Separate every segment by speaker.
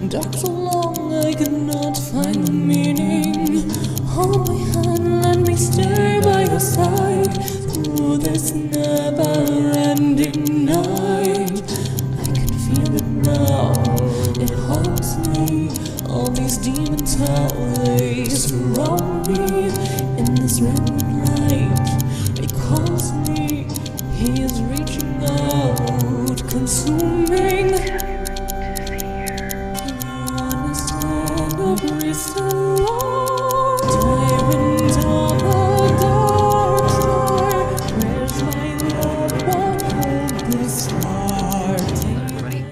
Speaker 1: Dark so long I cannot find the meaning. Hold my hand, let me stay by your side through this never-ending night. I can feel it now, it haunts me. All these demons, how they surround me. In this red light, it calls me. He is reaching out, consuming. Tyrant of the dark star, where's my love? What hold this heart?
Speaker 2: Everybody,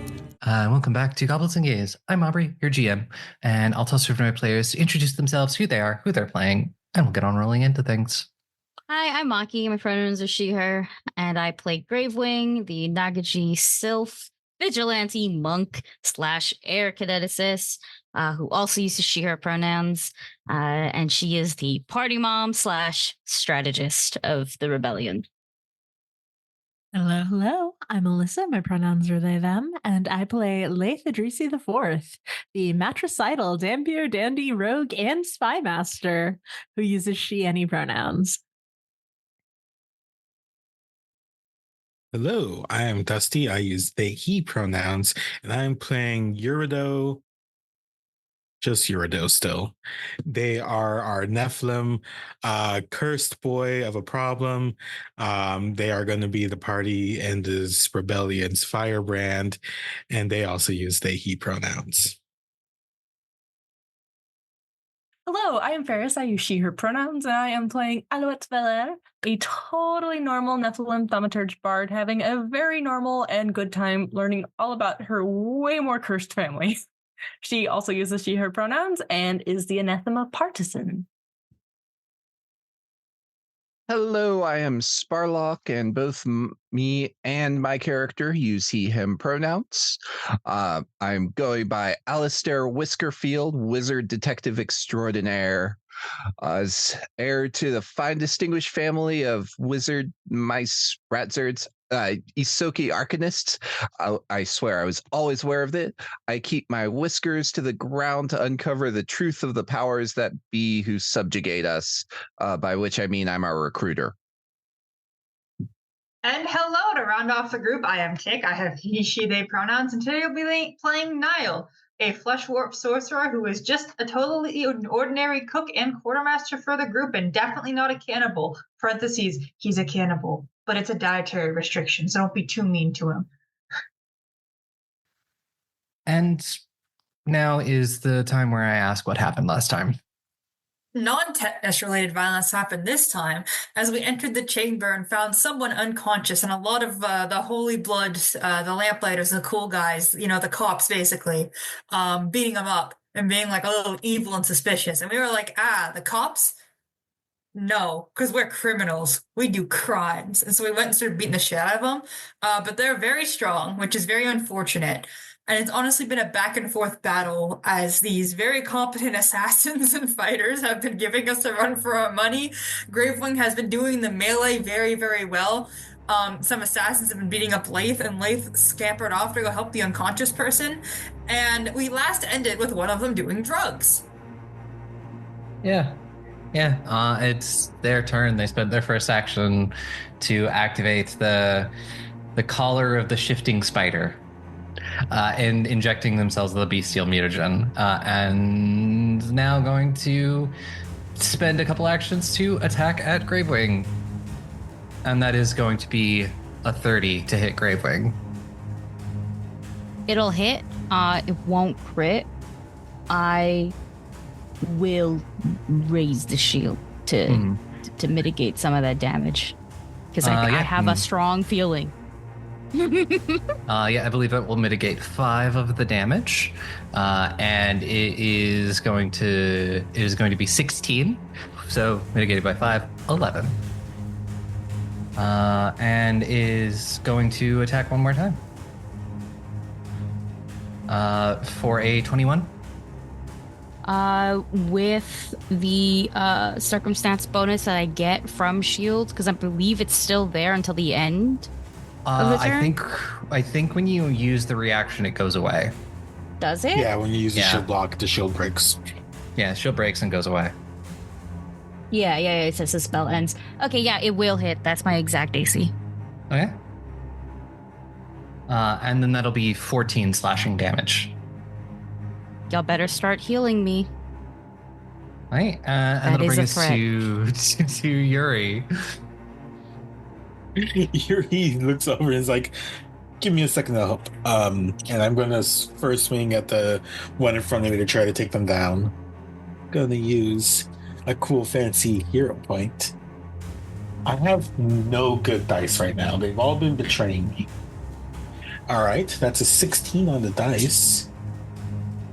Speaker 2: welcome back to Goblins and Gays. I'm Aubrey, your GM, and I'll toss over to my players to introduce themselves, who they are, who they're playing, and we'll get on rolling into things.
Speaker 3: Hi, I'm Maki. My pronouns are she, her, and I play Gravewing, the Nagaji Sylph vigilante monk / air cadeticist, who also uses she, her pronouns, and she is the party mom / strategist of the rebellion.
Speaker 4: Hello. I'm Alyssa. My pronouns are they, them, and I play Laeth IV, the matricidal Dampier Dandy Rogue and Spy Master, who uses she, any pronouns.
Speaker 5: Hello, I am Dusty. I use they, he pronouns, and I'm playing Eurideux. Just Eurideux still. They are our Nephilim, cursed boy of a problem. They are going to be the party in this rebellion's firebrand, and they also use they, he pronouns.
Speaker 6: Hello, I am Farris. I use she, her pronouns, and I am playing Alouette, a totally normal Nephilim thaumaturge bard having a very normal and good time learning all about her way more cursed family. She also uses she, her pronouns and is the Anathema partisan.
Speaker 7: Hello, I am Sparlock, and both me and my character use he, him pronouns. I'm going by Alistair Whiskerfield, wizard detective extraordinaire, as heir to the fine distinguished family of wizard, mice, ratzards, Isoki arcanists. I swear I was always aware of it. I keep my whiskers to the ground to uncover the truth of the powers that be who subjugate us, by which I mean I'm our recruiter.
Speaker 8: And hello, to round off the group, I am Tick. I have he, she, they pronouns, and today I'll be playing Nihil, a flesh warp sorcerer who is just a totally ordinary cook and quartermaster for the group, and definitely not a cannibal. Parentheses, he's a cannibal, but it's a dietary restriction, so don't be too mean to him.
Speaker 2: And now is the time where I ask what happened last time.
Speaker 9: Non-tetanus related violence happened this time as we entered the chamber and found someone unconscious, and a lot of the holy blood, the lamplighters, the cool guys, the cops basically, beating them up and being like a little evil and suspicious. And we were like, the cops? No, because we're criminals. We do crimes. And so we went and started beating the shit out of them. But they're very strong, which is very unfortunate. And it's honestly been a back and forth battle as these very competent assassins and fighters have been giving us a run for our money. Gravewing has been doing the melee very, very well. Some assassins have been beating up Laeth, and Laeth scampered off to go help the unconscious person. And we last ended with one of them doing drugs.
Speaker 2: Yeah, it's their turn. They spent their first action to activate the collar of the shifting spider. And injecting themselves with a bestial mutagen, and now going to spend a couple actions to attack at Gravewing, and that is going to be a 30 to hit Gravewing.
Speaker 3: It'll hit. it won't crit, I will raise the shield to mitigate some of that damage. Because I have a strong feeling.
Speaker 2: I believe it will mitigate 5 of the damage, and it is going to be 16, so mitigated by 5, 11, and is going to attack one more time for a 21.
Speaker 3: With the circumstance bonus that I get from shield, because I believe it's still there until the end.
Speaker 2: I think when you use the reaction, it goes away.
Speaker 3: Does it?
Speaker 5: Yeah, when you use the shield block, the shield breaks.
Speaker 2: Yeah, shield breaks and goes away.
Speaker 3: Yeah, it says the spell ends. Okay, yeah, it will hit. That's my exact AC.
Speaker 2: Okay. And then that'll be 14 slashing damage.
Speaker 3: Y'all better start healing me.
Speaker 2: All right, and that'll bring us to Yuri.
Speaker 5: Yuri looks over and is like, give me a second to help. And I'm going to first swing at the one in front of me to try to take them down. Going to use a cool fancy hero point. I have no good dice right now. They've all been betraying me. All right, that's a 16 on the dice.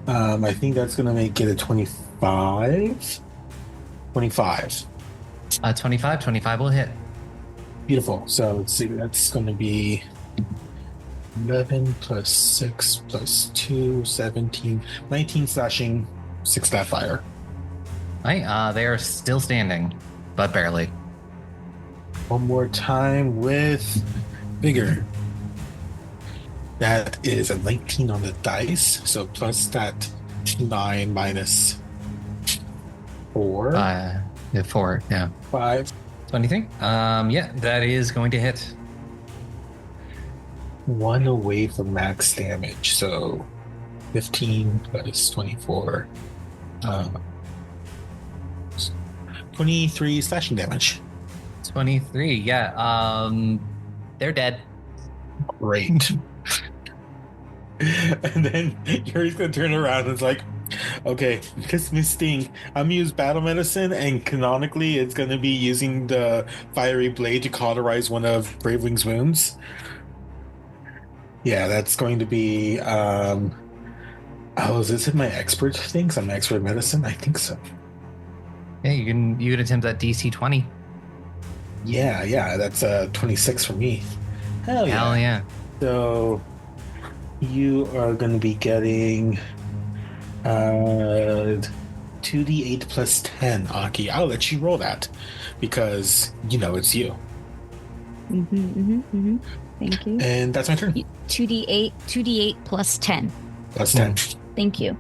Speaker 5: I think that's going to make it a 25. 25.
Speaker 2: 25 will hit.
Speaker 5: Beautiful. So let's see, that's going to be 11 plus 6 plus 2, 17, 19 slashing, 6 stat fire.
Speaker 2: All right, they are still standing, but barely.
Speaker 5: One more time with vigor. That is a 19 on the dice, so plus that 9 minus 4.
Speaker 2: 4, yeah.
Speaker 5: 5.
Speaker 2: 23. Yeah, that is going to hit.
Speaker 5: 1 away from max damage, so 15 plus 24. 23 slashing damage.
Speaker 2: 23, yeah. They're dead.
Speaker 5: Great. And then Yuri's gonna turn around and it's like, okay, this may sting. I'm gonna use battle medicine, and canonically it's gonna be using the fiery blade to cauterize one of Gravewing's wounds. Yeah, that's going to be is this in my expert things? I'm expert medicine? I think so.
Speaker 2: Yeah, you can attempt that DC 20.
Speaker 5: Yeah, that's 26 for me. Hell yeah. So you are going to be getting 2d8 plus 10, Aki. I'll let you roll that because it's you.
Speaker 3: Thank you.
Speaker 5: And that's my turn.
Speaker 3: 2d8 plus 10.
Speaker 5: Plus 10.
Speaker 3: Thank you.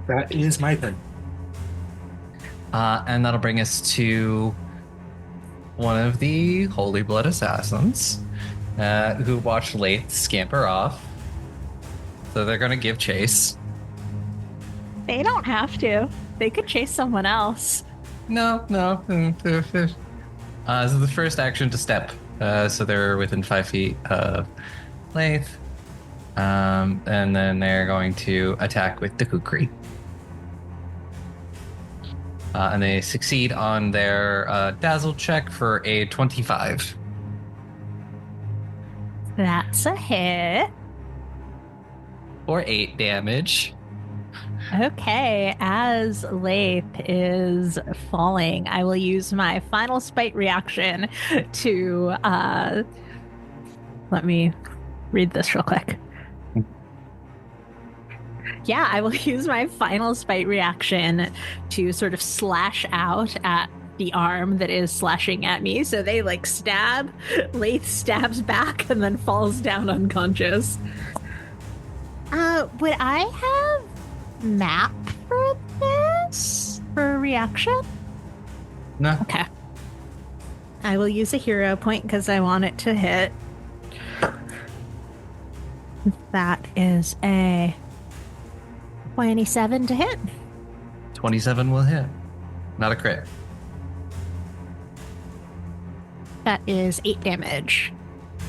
Speaker 5: That is my turn.
Speaker 2: And that'll bring us to one of the Holy Blood Assassins who watched Laeth scamper off. So they're going to give chase.
Speaker 4: They don't have to. They could chase someone else.
Speaker 2: No. So the first action to step. So they're within 5 feet of Laeth. And then they're going to attack with the Kukri. And they succeed on their dazzle check for a 25.
Speaker 4: That's a hit.
Speaker 2: Or 8 damage.
Speaker 4: Okay, as Laeth is falling, I will use my final spite reaction to let me read this real quick. Yeah, I will use my final spite reaction to sort of slash out at the arm that is slashing at me. So they stab, Laeth stabs back and then falls down unconscious. Would I have map for this? For a reaction?
Speaker 2: No.
Speaker 4: Okay. I will use a hero point because I want it to hit. That is a 27 to hit.
Speaker 2: 27 will hit. Not a crit.
Speaker 4: That is 8 damage.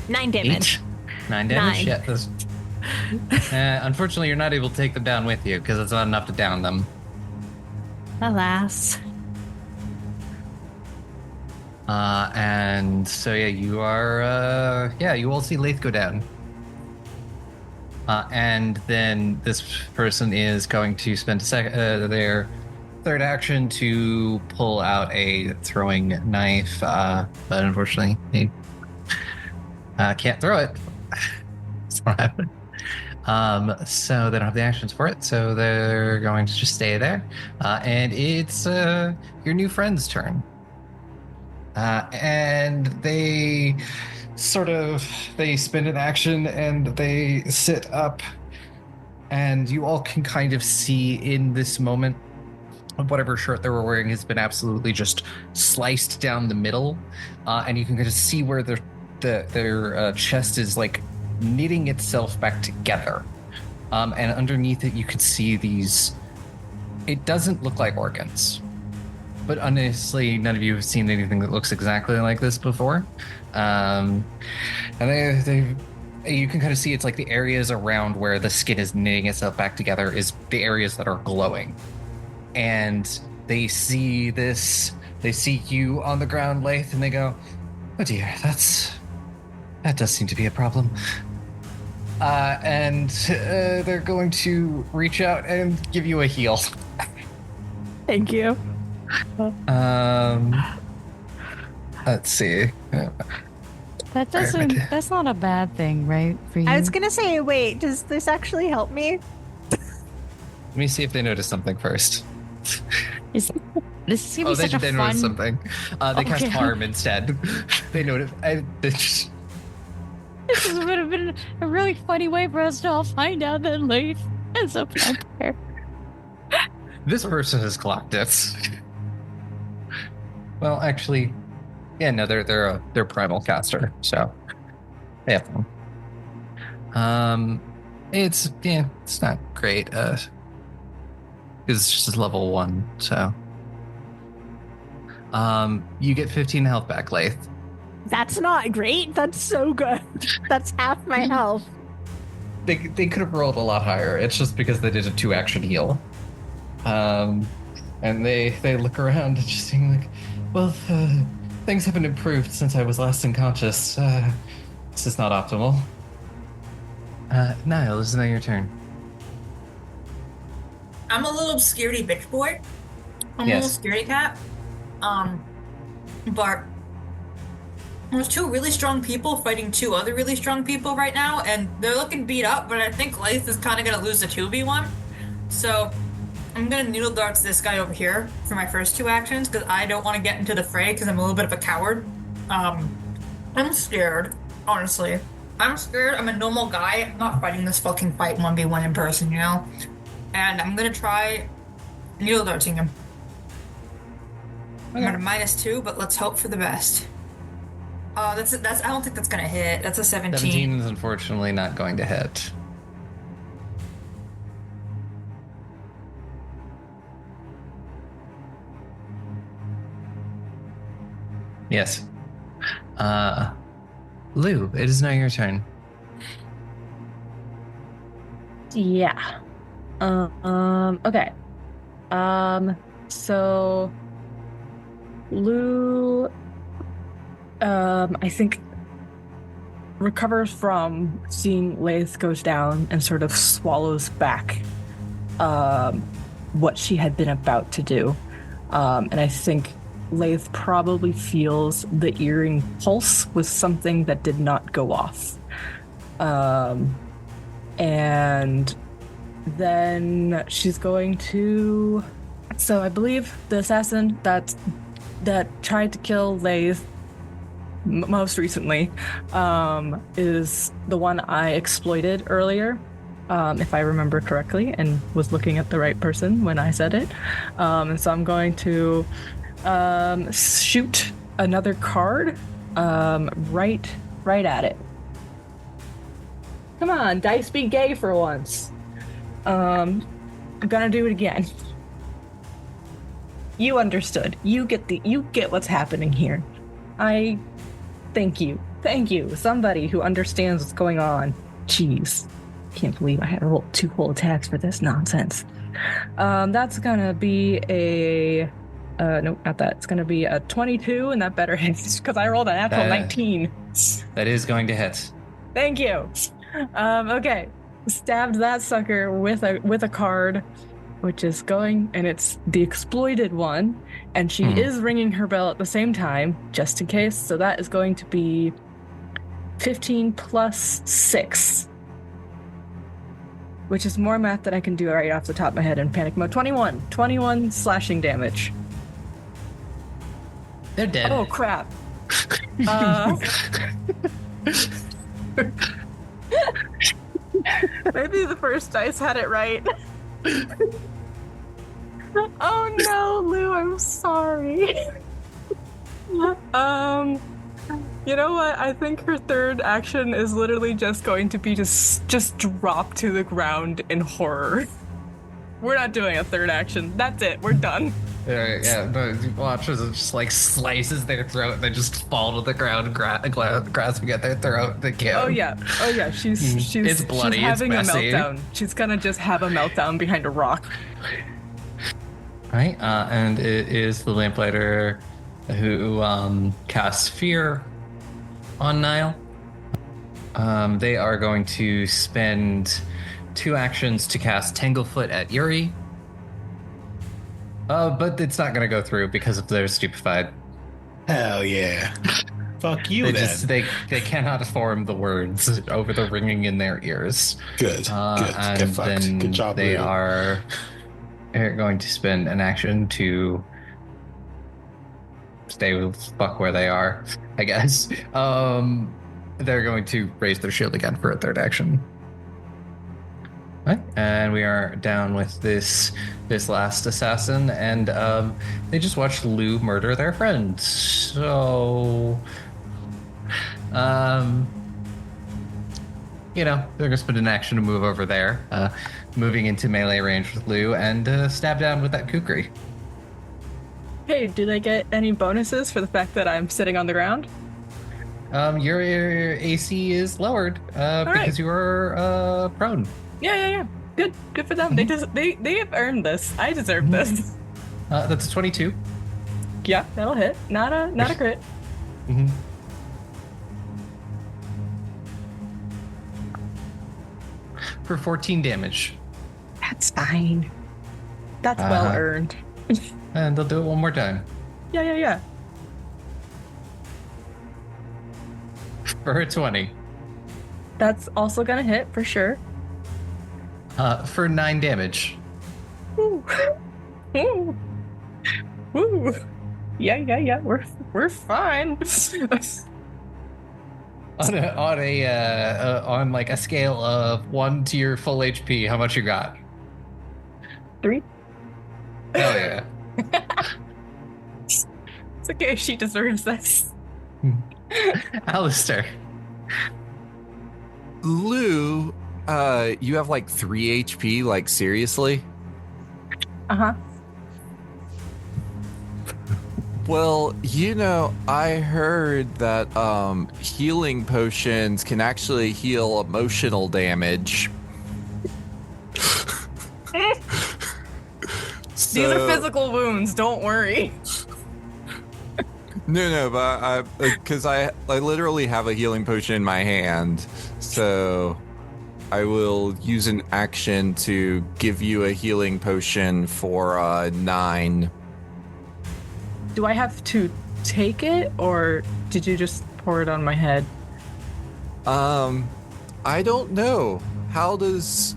Speaker 4: 9 damage.
Speaker 2: 9 damage?
Speaker 4: 9.
Speaker 2: Yeah. Unfortunately, you're not able to take them down with you because it's not enough to down them.
Speaker 4: Alas.
Speaker 2: And so yeah, you are you all see Laeth go down. And then this person is going to spend their third action to pull out a throwing knife, but unfortunately he can't throw it. It's not happening. So they don't have the actions for it, so they're going to just stay there. And it's your new friend's turn. And they spend an action and they sit up, and you all can kind of see in this moment whatever shirt they were wearing has been absolutely just sliced down the middle, and you can kind of see where their chest is like knitting itself back together, and underneath it you can see these. It doesn't look like organs, but honestly, none of you have seen anything that looks exactly like this before. And you can kind of see it's like the areas around where the skin is knitting itself back together is the areas that are glowing. And they see this, they see you on the ground, Laeth, and they go, "Oh dear, that does seem to be a problem." And they're going to reach out and give you a heal.
Speaker 4: Thank you.
Speaker 2: Let's see.
Speaker 3: That's not a bad thing, right? For you.
Speaker 4: I was gonna say, wait, does this actually help me?
Speaker 2: Let me see if they notice something first.
Speaker 3: This is gonna be such a
Speaker 2: they
Speaker 3: fun.
Speaker 2: notice something. They cast harm instead. They notice.
Speaker 3: This would have been a really funny way for us to all find out that Laeth is a vampire.
Speaker 2: This person has clocked it. Well, actually, yeah, no, they're primal caster, so they have fun. It's not great. It's just level 1, so you get 15 health back, Laeth.
Speaker 4: That's not great. That's so good. That's half my health.
Speaker 2: They could have rolled a lot higher. It's just because they did a 2-action heal. And they look around and just seeing like, well, things haven't improved since I was last unconscious. This is not optimal. Nihil, this is now your turn.
Speaker 9: I'm a little scaredy bitch boy. I'm a little scaredy cat. But there's 2 really strong people fighting 2 other really strong people right now, and they're looking beat up, but I think Laeth is kind of going to lose the 2v1. So I'm going to noodle darts this guy over here for my first 2 actions, because I don't want to get into the fray, because I'm a little bit of a coward. I'm scared, honestly. I'm scared. I'm a normal guy. I'm not fighting this fucking fight 1v1 in person, you know? And I'm going to try noodle darting him. I'm at a -2, but let's hope for the best. That's I don't think that's gonna hit. That's a 17.
Speaker 2: 17 is unfortunately not going to hit. Yes. Lou, it is now your turn.
Speaker 6: Yeah. Okay. So Lou I think recovers from seeing Laeth goes down and sort of swallows back what she had been about to do. And I think Laeth probably feels the earring pulse with something that did not go off. And then she's going to... So I believe the assassin that tried to kill Laeth most recently is the one I exploited earlier, if I remember correctly, and was looking at the right person when I said it. And so I'm going to shoot another card right at it. Come on, dice be gay for once. I'm gonna do it again. You understood. You get what's happening here. Thank you. Somebody who understands what's going on. Jeez. can't believe I had to roll 2 whole attacks for this nonsense. That's gonna be a nope, not that. It's gonna be a 22, and that better hit because I rolled a natural 19.
Speaker 2: That is going to hit.
Speaker 6: Thank you. Okay, stabbed that sucker with a card, which is going, and it's the exploited one, and she is ringing her bell at the same time, just in case. So that is going to be 15 plus 6, which is more math than I can do right off the top of my head in panic mode. 21 slashing damage.
Speaker 2: They're dead.
Speaker 6: Oh crap. Maybe the first dice had it right. Oh no, Lou, I'm sorry. You know what? I think her third action is literally just going to be just drop to the ground in horror. We're not doing a third action. That's it. We're done.
Speaker 2: Yeah, no, watch as it just like slices their throat and they just fall to the ground, grasping at their throat. They can't.
Speaker 6: Oh yeah. She's
Speaker 2: It's bloody,
Speaker 6: she's having
Speaker 2: it's
Speaker 6: a
Speaker 2: messy.
Speaker 6: meltdown. She's gonna just have a meltdown behind a rock.
Speaker 2: Right, and it is the lamplighter who casts fear on Nihil. They are going to spend 2 actions to cast Tanglefoot at Yuri. But it's not going to go through because of they're stupefied.
Speaker 5: Hell yeah. Fuck you then.
Speaker 2: They cannot form the words over the ringing in their ears.
Speaker 5: Good.
Speaker 2: And
Speaker 5: Get fucked.
Speaker 2: then
Speaker 5: Good job,
Speaker 2: they
Speaker 5: Lou.
Speaker 2: are going to spend an action to stay fuck where they are, I guess. They're going to raise their shield again for a third action. Right. And we are down with this last assassin, and they just watched Lou murder their friend. So, they're gonna spend an action to move over there, moving into melee range with Lou, and stab down with that kukri.
Speaker 6: Hey, do they get any bonuses for the fact that I'm sitting on the ground?
Speaker 2: Your AC is lowered because you are prone.
Speaker 6: Yeah. Good for them. They have earned this. I deserve this.
Speaker 2: That's a 22.
Speaker 6: Yeah, that'll hit. Not a crit.
Speaker 2: Mm-hmm. For 14 damage.
Speaker 6: That's fine. That's well earned.
Speaker 2: And they'll do it one more time.
Speaker 6: Yeah.
Speaker 2: For a 20.
Speaker 6: That's also gonna hit for sure.
Speaker 2: For 9 damage.
Speaker 6: Woo. Woo. Yeah. We're fine.
Speaker 2: on like a scale of 1 to your full HP, how much you got?
Speaker 6: 3.
Speaker 2: Hell yeah.
Speaker 6: It's okay. She deserves this.
Speaker 2: Alistair.
Speaker 7: Lou, you have like 3 HP, like seriously?
Speaker 6: Uh-huh.
Speaker 7: Well, I heard that healing potions can actually heal emotional damage.
Speaker 6: These are physical wounds, don't worry.
Speaker 7: No, but because I literally have a healing potion in my hand, so I will use an action to give you a healing potion for 9.
Speaker 6: Do I have to take it, or did you just pour it on my head?
Speaker 7: I don't know. How does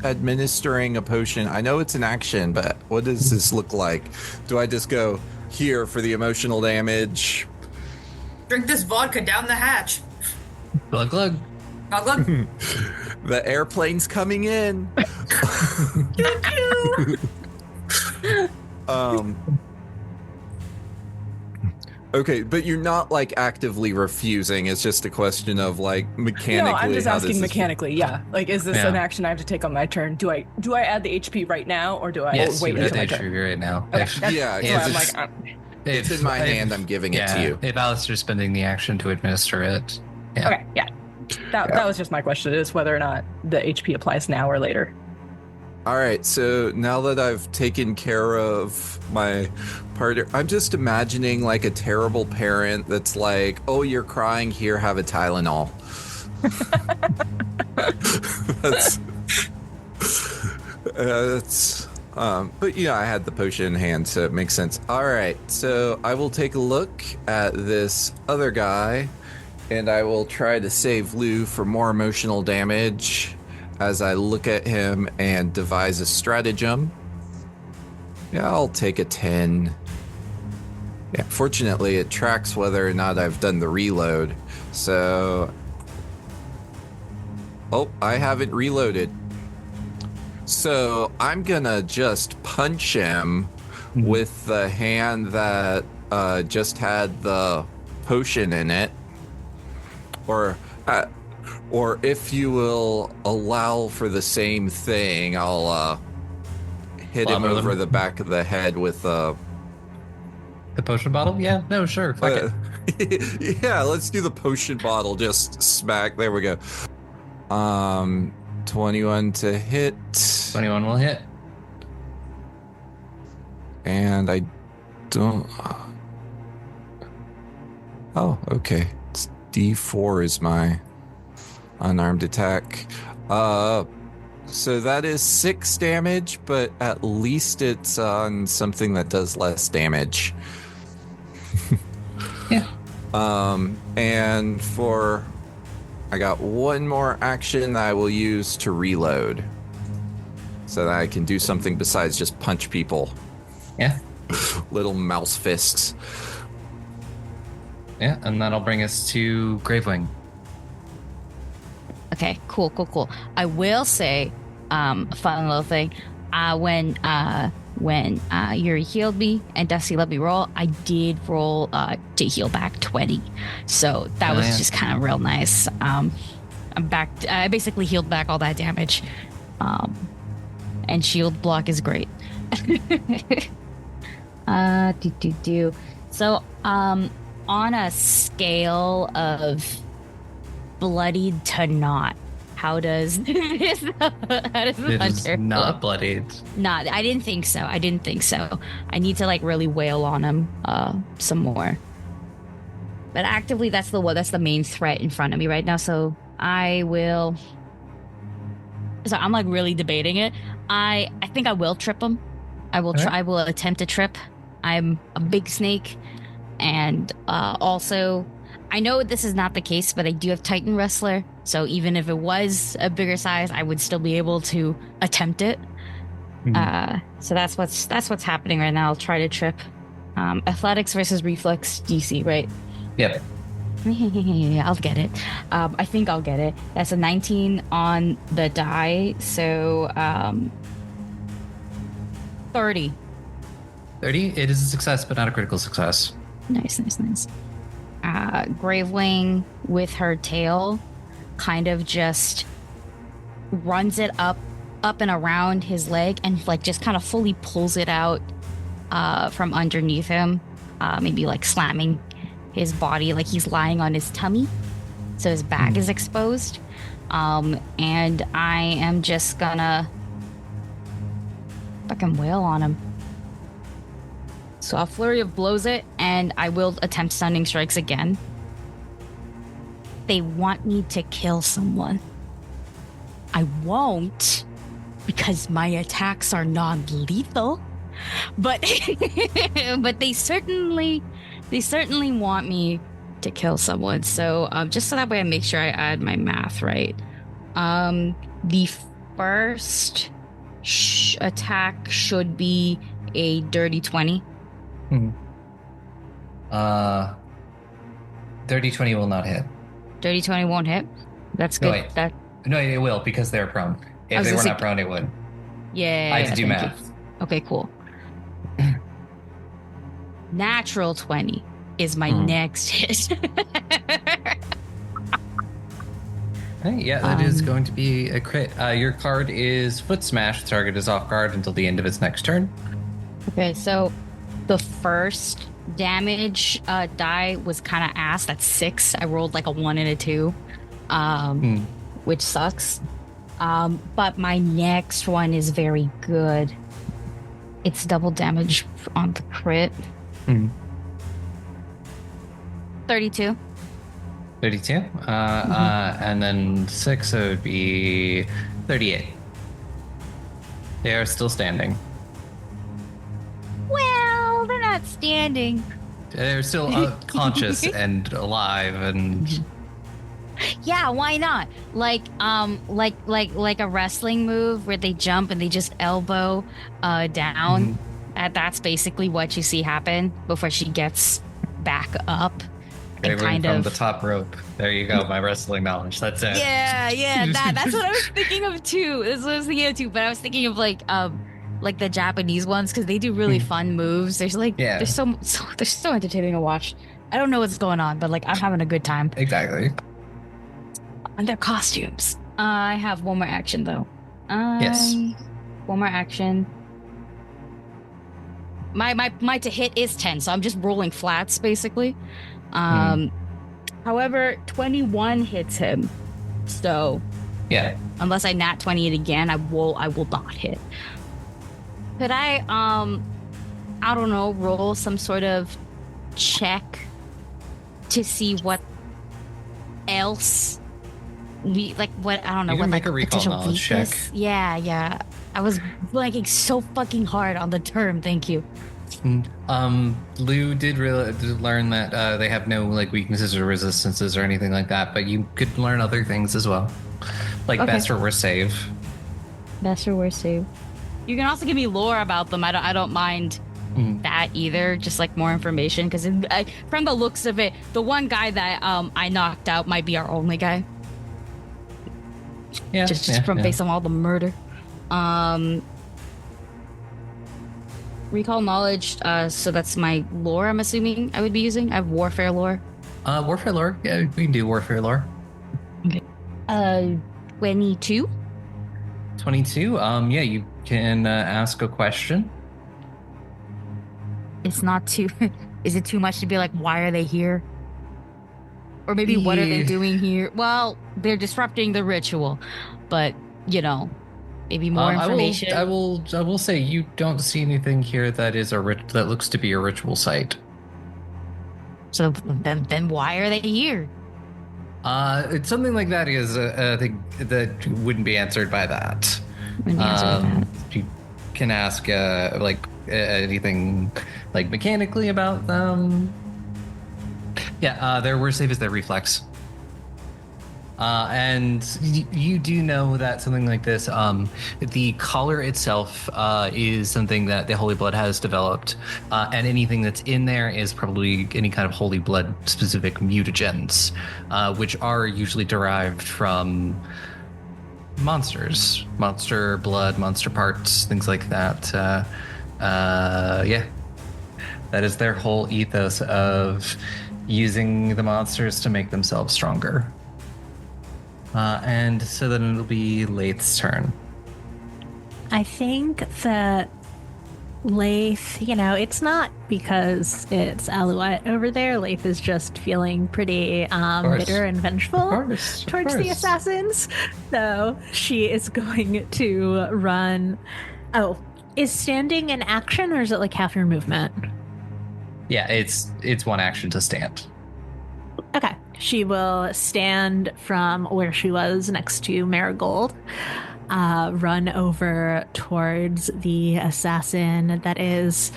Speaker 7: administering a potion? I know it's an action, but what does this look like? Do I just go here for the emotional damage?
Speaker 9: Drink this vodka down the hatch.
Speaker 2: Glug glug.
Speaker 9: Glug glug.
Speaker 7: The airplane's coming in. Okay, but you're not like actively refusing. It's just a question of like mechanically.
Speaker 6: No, I'm just
Speaker 7: how
Speaker 6: asking
Speaker 7: this is-
Speaker 6: mechanically. Yeah, like is this an action I have to take on my turn? Do I add the HP right now, or do I
Speaker 2: Yes,
Speaker 6: wait
Speaker 2: you
Speaker 6: until
Speaker 2: have
Speaker 6: my
Speaker 2: the
Speaker 6: turn?
Speaker 2: HP right now.
Speaker 6: Okay,
Speaker 2: If-
Speaker 6: that's
Speaker 7: Yeah,
Speaker 6: why I'm
Speaker 7: it's-
Speaker 6: like,
Speaker 7: It's in my hand. I'm giving it to you.
Speaker 2: If Alistair's spending the action to administer it. Yeah.
Speaker 6: okay, yeah, That was just my question, is whether or not the HP applies now or later.
Speaker 7: All right, so now that I've taken care of my partner, I'm just imagining like a terrible parent that's like, "Oh, you're crying, here, have a Tylenol." But I had the potion in hand, so it makes sense. All right, so I will take a look at this other guy, and I will try to save Lou for more emotional damage as I look at him and devise a stratagem. Yeah, I'll take a 10. Yeah, fortunately, it tracks whether or not I've done the reload. So... Oh, I haven't reloaded. So I'm gonna just punch him with the hand that just had the potion in it. Or if you will allow for the same thing, I'll hit him over the back of the head with the
Speaker 2: potion bottle. Yeah, no, sure, fuck
Speaker 7: it. Yeah, let's do the potion bottle. Just smack. There we go. 21 to hit.
Speaker 2: 21 will hit.
Speaker 7: And I don't. Oh, okay. It's D4 is my unarmed attack. So that is 6 damage, but at least it's on something that does less damage.
Speaker 2: Yeah.
Speaker 7: And I got one more action that I will use to reload, so that I can do something besides just punch people.
Speaker 2: Yeah.
Speaker 7: Little mouse fists.
Speaker 2: Yeah, and that'll bring us to Gravewing.
Speaker 3: Okay, cool. I will say, a fun little thing. When Yuri healed me and Dusty let me roll, I did roll to heal back 20. So that was just kind of real nice. I'm back. I basically healed back all that damage. And shield block is great. So, on a scale of bloodied to not, how does this
Speaker 2: It is not bloodied.
Speaker 3: Not. I didn't think so. I need to really wail on him some more. But actively, that's the main threat in front of me right now. So I will. So I'm really debating it. I think I will trip him. I will try. I will attempt to trip. I'm a big snake, and also, I know this is not the case, but I do have Titan Wrestler. So even if it was a bigger size, I would still be able to attempt it. Mm-hmm. So that's what's happening right now. I'll try to trip. Athletics versus reflex DC, right?
Speaker 2: Yep.
Speaker 3: I'll get it. I think I'll get it. That's a 19 on the die. So 30.
Speaker 2: 30? It is a success, but not a critical success.
Speaker 3: Nice. Gravewing with her tail kind of just runs it up and around his leg and just kind of fully pulls it out from underneath him, maybe slamming his body like he's lying on his tummy, so his back is exposed. And I am just gonna fucking wail on him. So I'll flurry of blows it, and I will attempt stunning strikes again. They want me to kill someone. I won't, because my attacks are non-lethal. But but they certainly want me to kill someone. So just so that way I make sure I add my math right. The first attack should be a dirty 20.
Speaker 2: Dirty 20 will not hit.
Speaker 3: Dirty 20 won't hit? That's good.
Speaker 2: No, it will, because they're prone. If they were not prone, it would.
Speaker 3: Yeah.
Speaker 2: I have to do math.
Speaker 3: Okay, cool. Natural 20 is my next hit.
Speaker 2: Yeah, that is going to be a crit. Your card is Foot Smash. The target is off guard until the end of its next turn.
Speaker 3: Okay, so the first damage die was kind of ass. That's 6. I rolled a 1 and a 2. which sucks. But my next one is very good. It's double damage on the crit. 32.
Speaker 2: 32. And then 6, so it would be 38. They are still standing.
Speaker 3: Well, they're not standing.
Speaker 2: They're still conscious and alive, and
Speaker 3: yeah, why not? Like a wrestling move where they jump and they just elbow down. That's basically what you see happen before she gets back up.
Speaker 2: Gravewing from the top rope. There you go, my wrestling knowledge. That's it.
Speaker 3: Yeah, that's what I was thinking of too. That's what I was thinking of too. But I was thinking of like the Japanese ones because they do really fun moves. There's like they're so entertaining to watch. I don't know what's going on, but like I'm having a good time.
Speaker 2: Exactly.
Speaker 3: And their costumes. I have one more action though.
Speaker 2: Yes.
Speaker 3: One more action. My to hit is 10, so I'm just rolling flats basically. However, 21 hits him. So
Speaker 2: yeah,
Speaker 3: unless I nat 20 it again, I will not hit. Could I don't know, roll some sort of check to see what else I don't know.
Speaker 2: You can make a recall knowledge check.
Speaker 3: Yeah. I was blanking so fucking hard on the term. Thank you.
Speaker 2: Lou did learn that they have no like weaknesses or resistances or anything like that, but you could learn other things as well, like best or worst save.
Speaker 3: Best or worst save. You can also give me lore about them. I don't mind that either. Just like more information, because from the looks of it, the one guy that I knocked out might be our only guy.
Speaker 2: Yeah,
Speaker 3: just from based on all the murder. Recall knowledge, so that's my lore, I'm assuming I would be using. I have warfare lore.
Speaker 2: Warfare lore? Yeah, we can do warfare lore.
Speaker 3: Okay. 22?
Speaker 2: 22? Yeah, you can ask a question.
Speaker 3: It's not too... Is it too much to be like, why are they here? Or maybe what are they doing here? Well, they're disrupting the ritual, but, you know... Maybe more information.
Speaker 2: I will say you don't see anything here that is that looks to be a ritual site.
Speaker 3: So then why are they here?
Speaker 2: It's something like that is a thing that wouldn't be answered by that. You can ask anything like mechanically about them. Yeah, their worst save is their reflex. And you do know that something like this, the collar itself is something that the Holy Blood has developed, and anything that's in there is probably any kind of Holy Blood specific mutagens, which are usually derived from monsters, monster blood, monster parts, things like that. Yeah, that is their whole ethos of using the monsters to make themselves stronger. And so then it'll be Laeth's turn.
Speaker 4: I think that Laeth, it's not because it's Alouette over there. Laeth is just feeling pretty bitter and vengeful towards the assassins. So she is going to run. Oh, is standing an action or is it like half your movement?
Speaker 2: Yeah, it's one action to stand.
Speaker 4: Okay. She will stand from where she was next to Marigold, run over towards the assassin that is,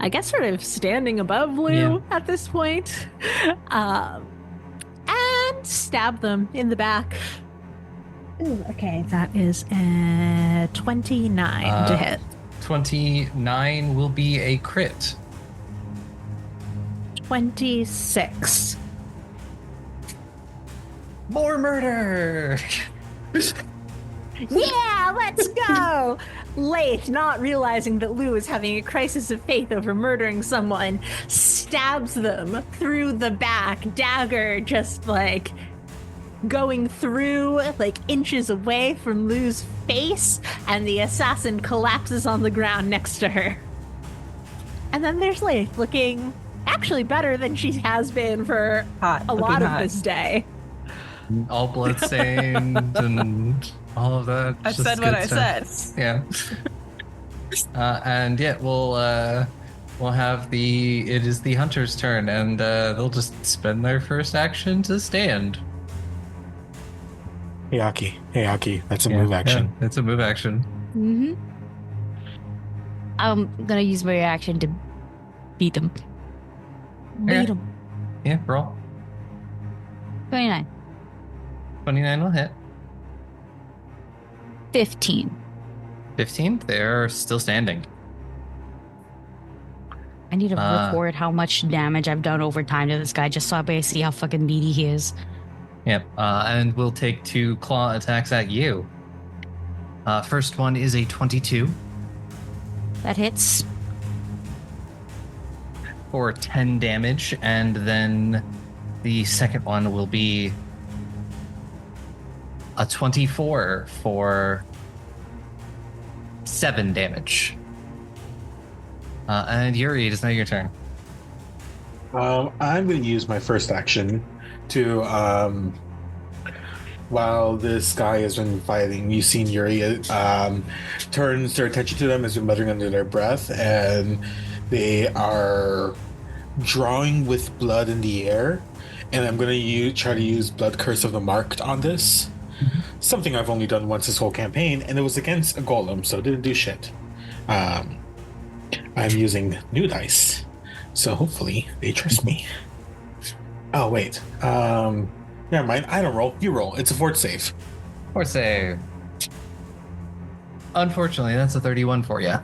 Speaker 4: I guess, sort of standing above Lou at this point, and stab them in the back. Ooh, okay, that is a 29 to hit.
Speaker 2: 29 will be a crit.
Speaker 4: 26.
Speaker 2: More murder!
Speaker 4: Yeah, let's go! Laeth, not realizing that Lou is having a crisis of faith over murdering someone, stabs them through the back, dagger just like going through like inches away from Lou's face, and the assassin collapses on the ground next to her. And then there's Laeth looking actually better than she has been for a lot of this day.
Speaker 2: all bloodstained and all of that.
Speaker 6: I
Speaker 2: Just
Speaker 6: said
Speaker 2: good
Speaker 6: what I
Speaker 2: stuff.
Speaker 6: said.
Speaker 2: Yeah. And yeah, we'll have it is the hunter's turn, and they'll just spend their first action to stand.
Speaker 5: Hey, Aki, that's a move action.
Speaker 2: Yeah, it's a move action.
Speaker 3: Mm-hmm. I'm gonna use my reaction to beat him.
Speaker 2: Okay.
Speaker 3: Beat him.
Speaker 2: Yeah, roll.
Speaker 3: 29.
Speaker 2: 29 will hit.
Speaker 3: 15.
Speaker 2: 15, they're still standing.
Speaker 3: I need to record how much damage I've done over time to this guy just so I see how fucking meaty he is.
Speaker 2: Yep, and we'll take 2 claw attacks at you. First one is a 22
Speaker 3: That hits.
Speaker 2: for 10 damage, and then the second one will be a 24 for 7 damage. And Yuri, it is now your turn.
Speaker 5: I'm going to use my first action to, while this guy has been fighting, you've seen Yuri turns their attention to them as they're muttering under their breath, and they are drawing with blood in the air. And I'm going to try to use Blood Curse of the Marked on this. Something I've only done once this whole campaign, and it was against a golem, so it didn't do shit. I'm using new dice, so hopefully they trust me. Oh wait, never mind. I don't roll. You roll. It's a fort save.
Speaker 2: Fort save. Unfortunately, that's a 31 for you.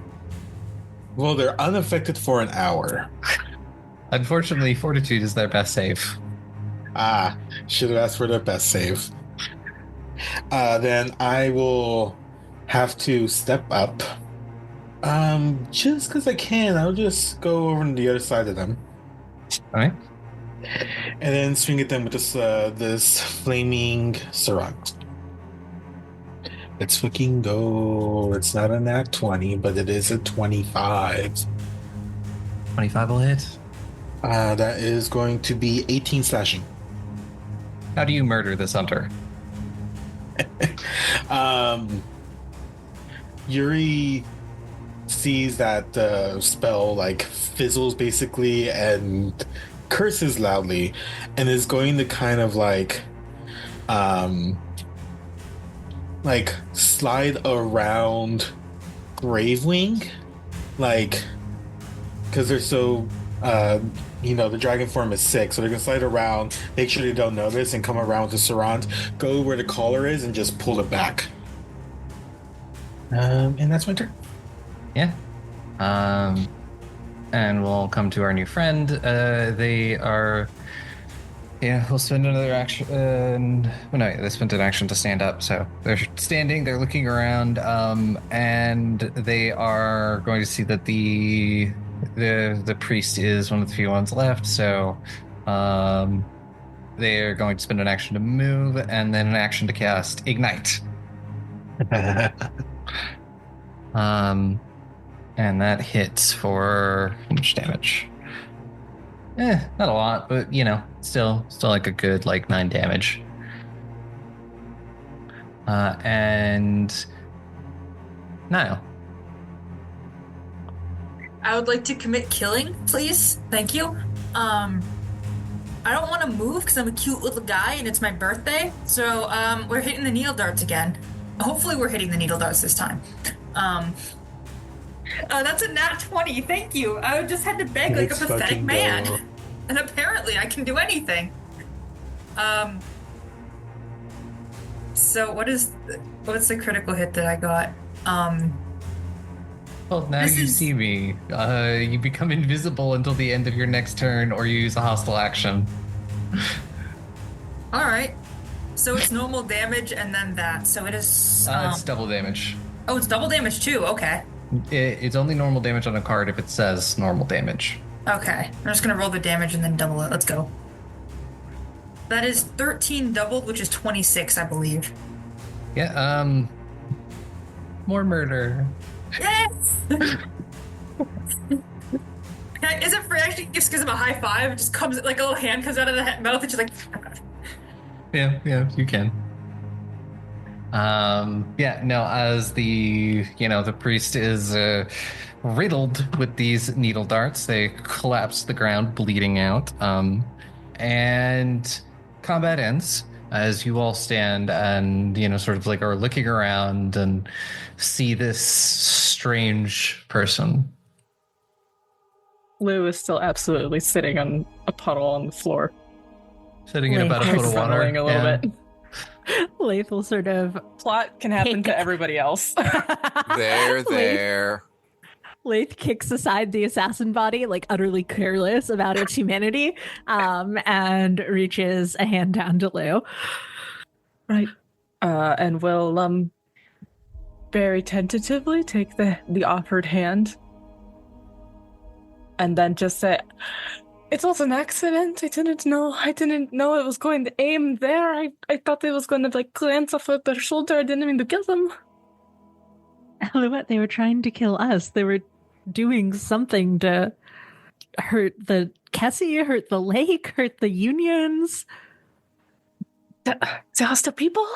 Speaker 5: Well, they're unaffected for an hour.
Speaker 2: Unfortunately, Fortitude is their best save.
Speaker 5: Should have asked for their best save. Then I will have to step up. Just because I can, I'll just go over to the other side of them.
Speaker 2: Alright.
Speaker 5: And then swing at them with this flaming Sarant. Let's fucking go. It's not a nat 20, but it is a 25.
Speaker 2: 25 will hit.
Speaker 5: That is going to be 18 slashing.
Speaker 2: How do you murder this hunter?
Speaker 5: Yuri sees that the spell like fizzles basically and curses loudly and is going to kind of like slide around Gravewing, like, because they're so the dragon form is sick, so they're gonna slide around, make sure they don't notice, and come around to Sarant, go where the collar is, and just pull it back. And that's my turn.
Speaker 2: Yeah. And we'll come to our new friend. They are. Yeah, we'll spend another action. They spent an action to stand up, so they're standing. They're looking around, and they are going to see that the priest is one of the few ones left. So, they are going to spend an action to move, and then an action to cast Ignite. And that hits for how much damage? Not a lot, but still like a good 9 damage. And Nihil.
Speaker 9: I would like to commit killing, please. Thank you. I don't want to move because I'm a cute little guy and it's my birthday. So we're hitting the needle darts again. Hopefully we're hitting the needle darts this time. That's a nat 20. Thank you. I just had to beg like a pathetic man. And apparently I can do anything. So what's the critical hit that I got?
Speaker 2: Well, now you see me. You become invisible until the end of your next turn, or you use a hostile action.
Speaker 9: All right. So it's normal damage and then that. So it is.
Speaker 2: It's double damage.
Speaker 9: Oh, it's double damage too. Okay.
Speaker 2: It's only normal damage on a card if it says normal damage.
Speaker 9: Okay. I'm just gonna roll the damage and then double it. Let's go. That is 13 doubled, which is 26, I believe.
Speaker 2: Yeah. More murder.
Speaker 9: Yes. Is it free? Actually, just gives him a high five. It just comes like a little hand comes out of the mouth. It's just like.
Speaker 2: Yeah, you can. As the priest is riddled with these needle darts, they collapse to the ground, bleeding out. And combat ends as you all stand and, sort of like are looking around and see this strange person.
Speaker 6: Lou is still absolutely sitting on a puddle on the floor.
Speaker 2: Sitting in about a foot of water.
Speaker 6: Smiling a little bit.
Speaker 4: Laeth will sort of...
Speaker 6: Plot can happen to everybody else.
Speaker 7: There.
Speaker 4: Laeth kicks aside the assassin body, like utterly careless about its humanity, and reaches a hand down to Lou.
Speaker 6: Right. And will very tentatively take the offered hand. And then just say, it was an accident. I didn't know it was going to aim there. I thought it was going to glance off of their shoulder. I didn't mean to kill them.
Speaker 4: Alouette, they were trying to kill us. They were doing something to hurt the Kessie, hurt the lake, hurt the unions.
Speaker 6: The hostile people?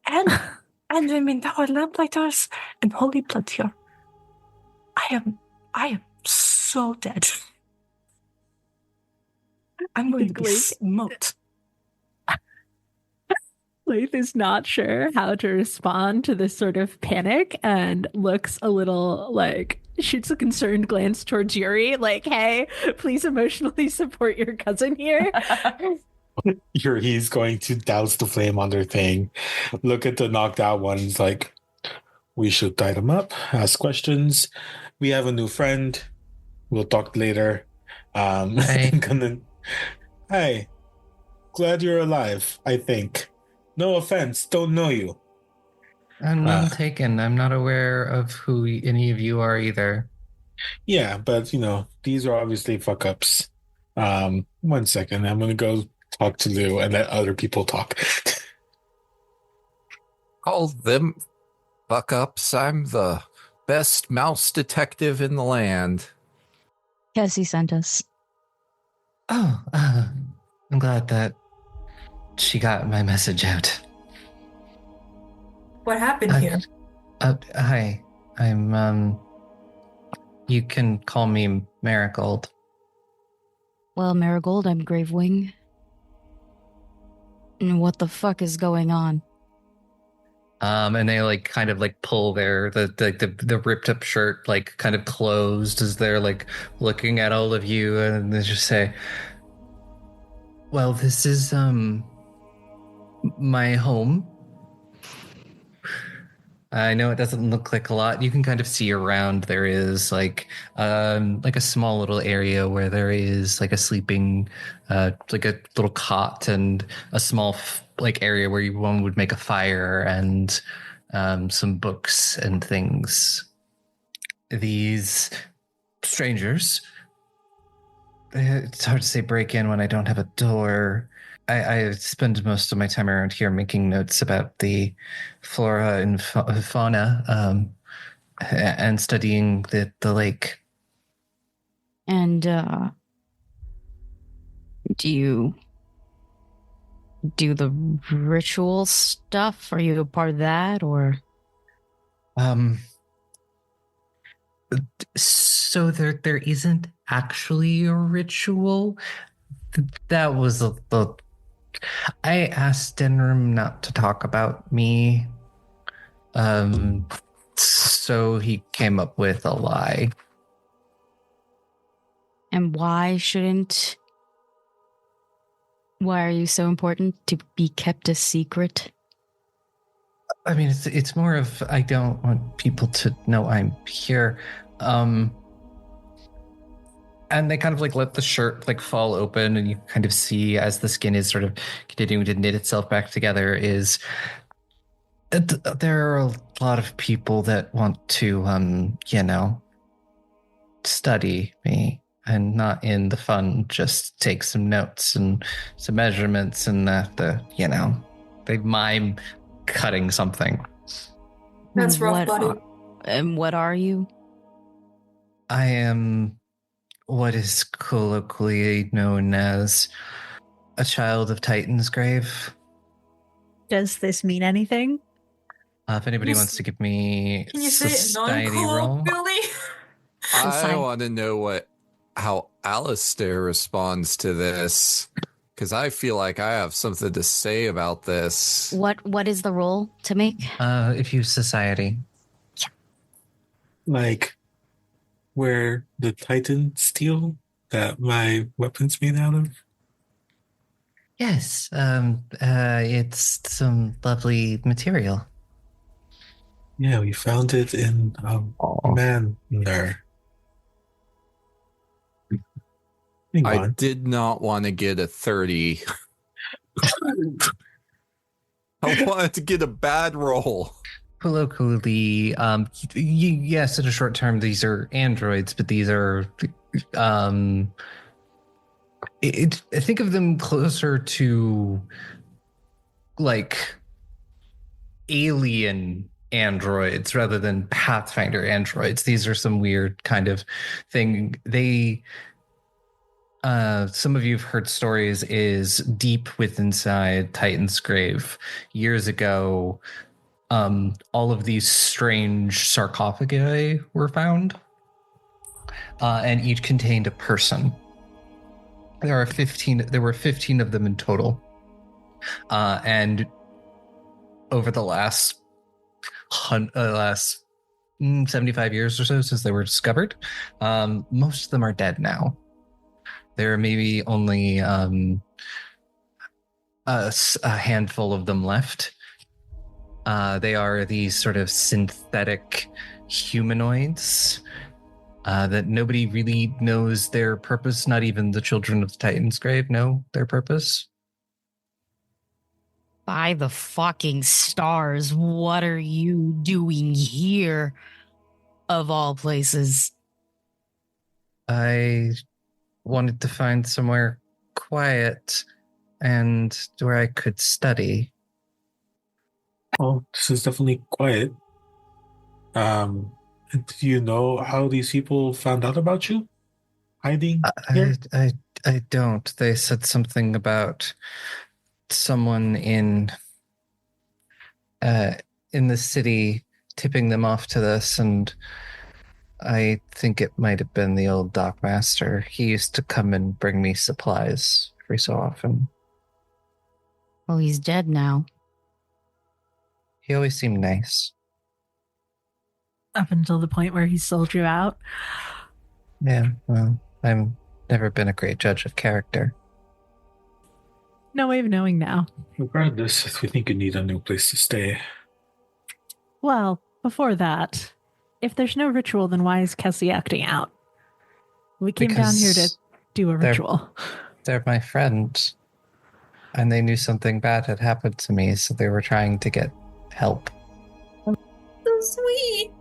Speaker 6: And I mean, our lamplighters and holy blood here. I am so dead. I'm going to be smoked.
Speaker 4: Laeth is not sure how to respond to this sort of panic and looks a little shoots a concerned glance towards Yuri, like, hey, please emotionally support your cousin here.
Speaker 5: Yuri's going to douse the flame on their thing, look at the knocked out ones like, we should tie them up, ask questions. We have a new friend. We'll talk later. Hey, glad you're alive, I think. No offense, don't know you.
Speaker 2: I'm well taken. I'm not aware of who any of you are either.
Speaker 5: Yeah, but, these are obviously fuck-ups. 1 second, I'm going to go talk to Lou and let other people talk.
Speaker 7: Call them fuck-ups. I'm the best mouse detective in the land.
Speaker 3: Kessie sent us.
Speaker 2: Oh, I'm glad that she got my message out.
Speaker 9: What happened here?
Speaker 2: Hi. I'm, you can call me Marigold.
Speaker 3: Well, Marigold, I'm Gravewing. And what the fuck is going on?
Speaker 2: And they kind of pull the ripped up shirt kind of closed as they're looking at all of you, and they just say, well, this is my home. I know it doesn't look like a lot. You can kind of see around. There is a small little area where there is a sleeping, a little cot and a small area where one would make a fire and some books and things. These strangers, it's hard to say break in when I don't have a door. I spend most of my time around here making notes about the flora and fauna and studying the lake.
Speaker 3: And do you do the ritual stuff? Are you a part of that, or?
Speaker 2: So there isn't actually a ritual. That was the I asked Denram not to talk about me. So he came up with a lie.
Speaker 3: And why are you so important to be kept a secret?
Speaker 2: I mean, it's more of, I don't want people to know I'm here. And they kind of let the shirt fall open, and you kind of see as the skin is sort of continuing to knit itself back together is there are a lot of people that want to, study me, and not in the fun, just take some notes and some measurements and they mime cutting something.
Speaker 9: That's rough, buddy.
Speaker 3: And what are you?
Speaker 2: I am what is colloquially known as a child of Titan's grave.
Speaker 4: Does this mean anything?
Speaker 2: If anybody wants to give me
Speaker 9: Can you say it
Speaker 2: society roll.
Speaker 9: non-colloquially?
Speaker 7: I want to know how Alistair responds to this, because I feel like I have something to say about this.
Speaker 3: What is the roll to make?
Speaker 2: If you society.
Speaker 5: Like where the Titan steel that my weapon's made out of?
Speaker 2: Yes, it's some lovely material.
Speaker 5: Yeah, we found it in man there.
Speaker 7: I did not want to get a 30. I wanted to get a bad roll.
Speaker 2: Colloquially, yes, in a short term, these are androids, but these are, I think of them closer to, like, alien androids rather than Pathfinder androids. These are some weird kind of thing. Some of you have heard stories is deep inside Titan's grave. Years ago, all of these strange sarcophagi were found, and each contained a person. There were 15 of them in total, and over the last 75 years or so since they were discovered, most of them are dead now. There are maybe only a handful of them left. They are these sort of synthetic humanoids that nobody really knows their purpose. Not even the children of the Titan's grave know their purpose.
Speaker 3: By the fucking stars, what are you doing here, of all places?
Speaker 2: I wanted to find somewhere quiet and where I could study.
Speaker 5: Oh, this is definitely quiet. Do you know how these people found out about you? Hiding here?
Speaker 2: I don't. They said something about someone in the city tipping them off to this, and I think it might have been the old dockmaster. He used to come and bring me supplies every so often.
Speaker 3: Well, he's dead now.
Speaker 2: He always seemed nice.
Speaker 4: Up until the point where he sold you out.
Speaker 2: Yeah, well, I've never been a great judge of character.
Speaker 4: No way of knowing now.
Speaker 5: Regardless, if we think you need a new place to stay.
Speaker 4: Well, before that, if there's no ritual, then why is Kessie acting out? We came down here to do a ritual.
Speaker 2: They're my friends, and they knew something bad had happened to me, so they were trying to get help.
Speaker 9: So sweet.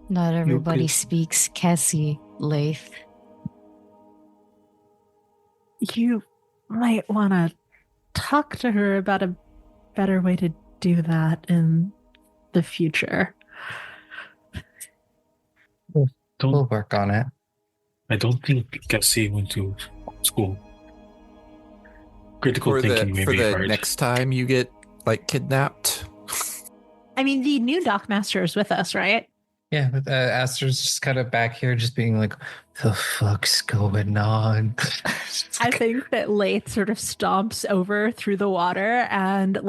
Speaker 3: Not everybody speaks Kessie, Laeth.
Speaker 4: You might want to talk to her about a better way to do that in the future.
Speaker 2: We'll work on it.
Speaker 5: I don't think Cassie went to school. Critical thinking may
Speaker 7: for
Speaker 5: be
Speaker 7: the
Speaker 5: hard.
Speaker 7: next time you get kidnapped.
Speaker 4: I mean, the new Dockmaster is with us, right?
Speaker 2: Yeah, but Aster's just kind of back here, just being like, "The fuck's going on?"
Speaker 4: I think that Laeth sort of stomps over through the water and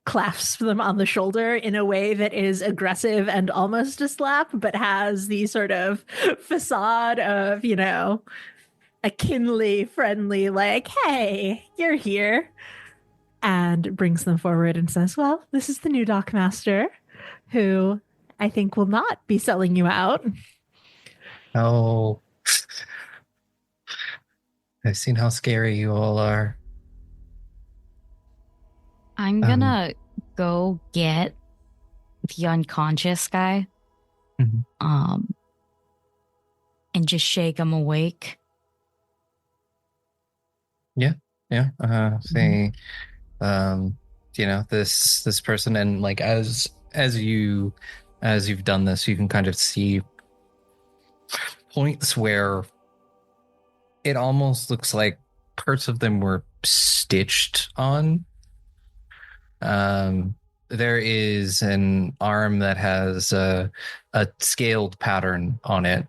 Speaker 4: clasps them on the shoulder in a way that is aggressive and almost a slap, but has the sort of facade of, a kinley, friendly, hey, you're here. And brings them forward and says, well, this is the new Dockmaster, who I think will not be selling you out.
Speaker 2: Oh. I've seen how scary you all are.
Speaker 3: I'm gonna go get the unconscious guy, and just shake him awake.
Speaker 2: Yeah. Say, this person, and as you've done this, you can kind of see points where it almost looks like parts of them were stitched on. There is an arm that has a scaled pattern on it.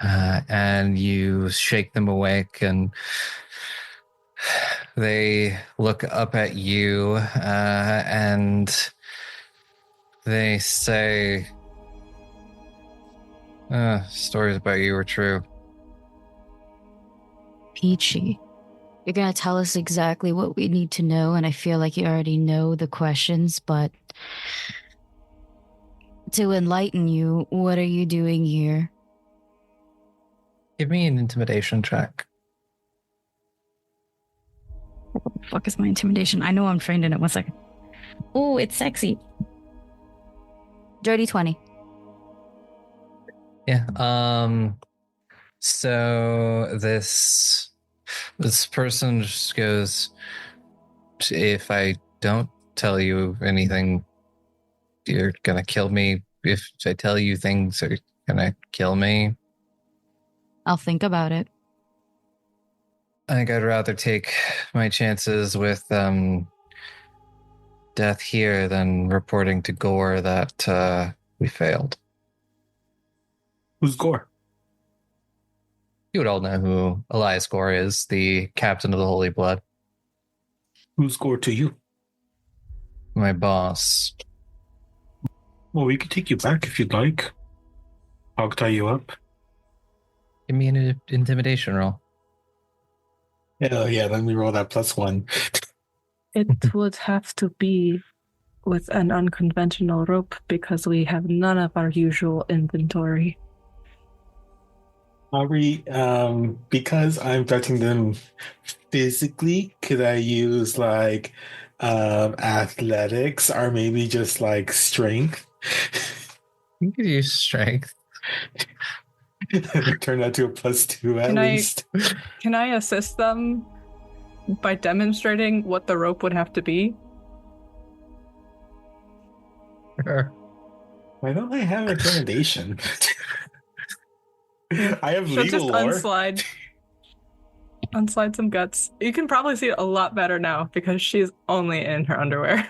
Speaker 2: And you shake them awake, and they look up at you, and they say, stories about you were true.
Speaker 3: Peachy, you're going to tell us exactly what we need to know, and I feel like you already know the questions, but to enlighten you, what are you doing here?
Speaker 2: Give me an intimidation check.
Speaker 3: What the fuck is my intimidation? I know I'm trained in it. 1 second. Oh, it's sexy. Dirty 20.
Speaker 2: Yeah. So this person just goes, if I don't tell you anything, you're gonna kill me. If I tell you things, are you gonna kill me?
Speaker 3: I'll think about it.
Speaker 2: I think I'd rather take my chances with death here than reporting to Gore that we failed.
Speaker 5: Who's Gore?
Speaker 2: You would all know who Elias Gore is, the captain of the Holy Blood.
Speaker 5: Who's Gore to you?
Speaker 2: My boss.
Speaker 5: Well, we could take you back if you'd like. I'll tie you up.
Speaker 2: Give me an intimidation roll.
Speaker 5: Hell yeah, let me roll that +1.
Speaker 6: It would have to be with an unconventional rope because we have none of our usual inventory.
Speaker 5: Aubrey, because I'm touching them physically, could I use like athletics or maybe just like strength?
Speaker 2: You could use strength.
Speaker 5: Turn that to a +2 at least.
Speaker 6: Can I assist them by demonstrating what the rope would have to be?
Speaker 2: Sure.
Speaker 5: Why don't I have intimidation? I have
Speaker 6: She'll
Speaker 5: legal
Speaker 6: just
Speaker 5: lore.
Speaker 6: unslide some guts. You can probably see it a lot better now because she's only in her underwear.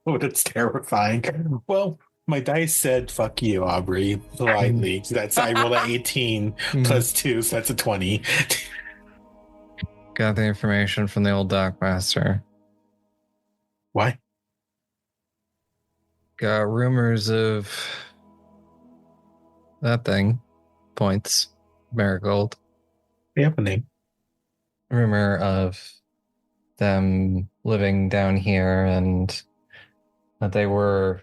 Speaker 5: Oh, that's terrifying. Well, my dice said "fuck you, Aubrey" politely. That's I rolled an 18 +2, so that's a 20.
Speaker 2: Got the information from the old dockmaster.
Speaker 5: Why?
Speaker 2: Got rumors of that thing. Points. Marigold.
Speaker 5: Happening.
Speaker 2: Rumor of them living down here and that they were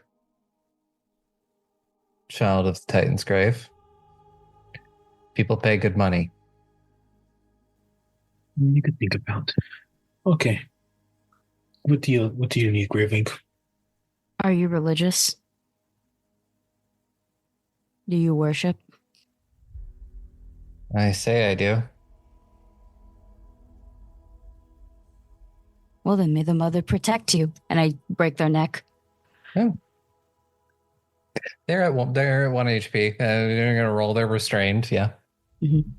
Speaker 2: child of the Titan's grave. People pay good money.
Speaker 5: You could think about. Okay. What do you need, Gravewing?
Speaker 3: Are you religious? Do you worship?
Speaker 2: I say I do.
Speaker 3: Well, then may the mother protect you. And I break their neck.
Speaker 2: Oh. They're at 1 HP. They're gonna roll. They're restrained. Yeah.
Speaker 3: Mm-hmm.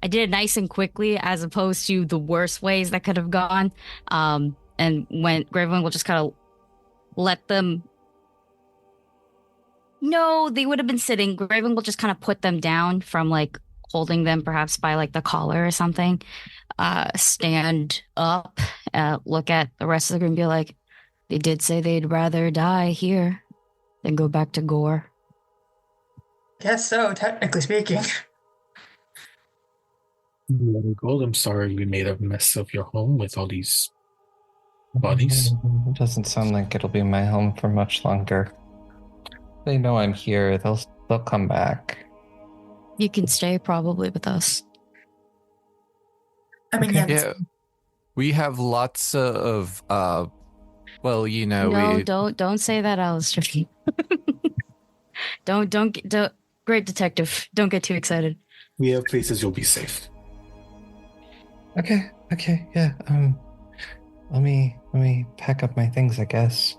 Speaker 3: I did it nice and quickly, as opposed to the worst ways that could have gone. And when Gravewing will just kind of let them. No, they would have been sitting. Gravewing will just kind of put them down from like holding them, perhaps by like the collar or something. Stand up, look at the rest of the group, and be like, "They did say they'd rather die here than go back to Gore."
Speaker 9: Guess so, technically speaking.
Speaker 5: Gold, I'm sorry we made a mess of your home with all these bodies.
Speaker 2: It doesn't sound like it'll be my home for much longer. They know I'm here. They'll come back.
Speaker 3: You can stay probably with us.
Speaker 9: I mean,
Speaker 2: Okay.
Speaker 10: Yeah, we have lots of well, you know,
Speaker 3: No, don't say that, Alistair. don't great detective. Don't get too excited.
Speaker 5: We have places you'll be safe.
Speaker 2: Okay, yeah. Let me pack up my things, I guess.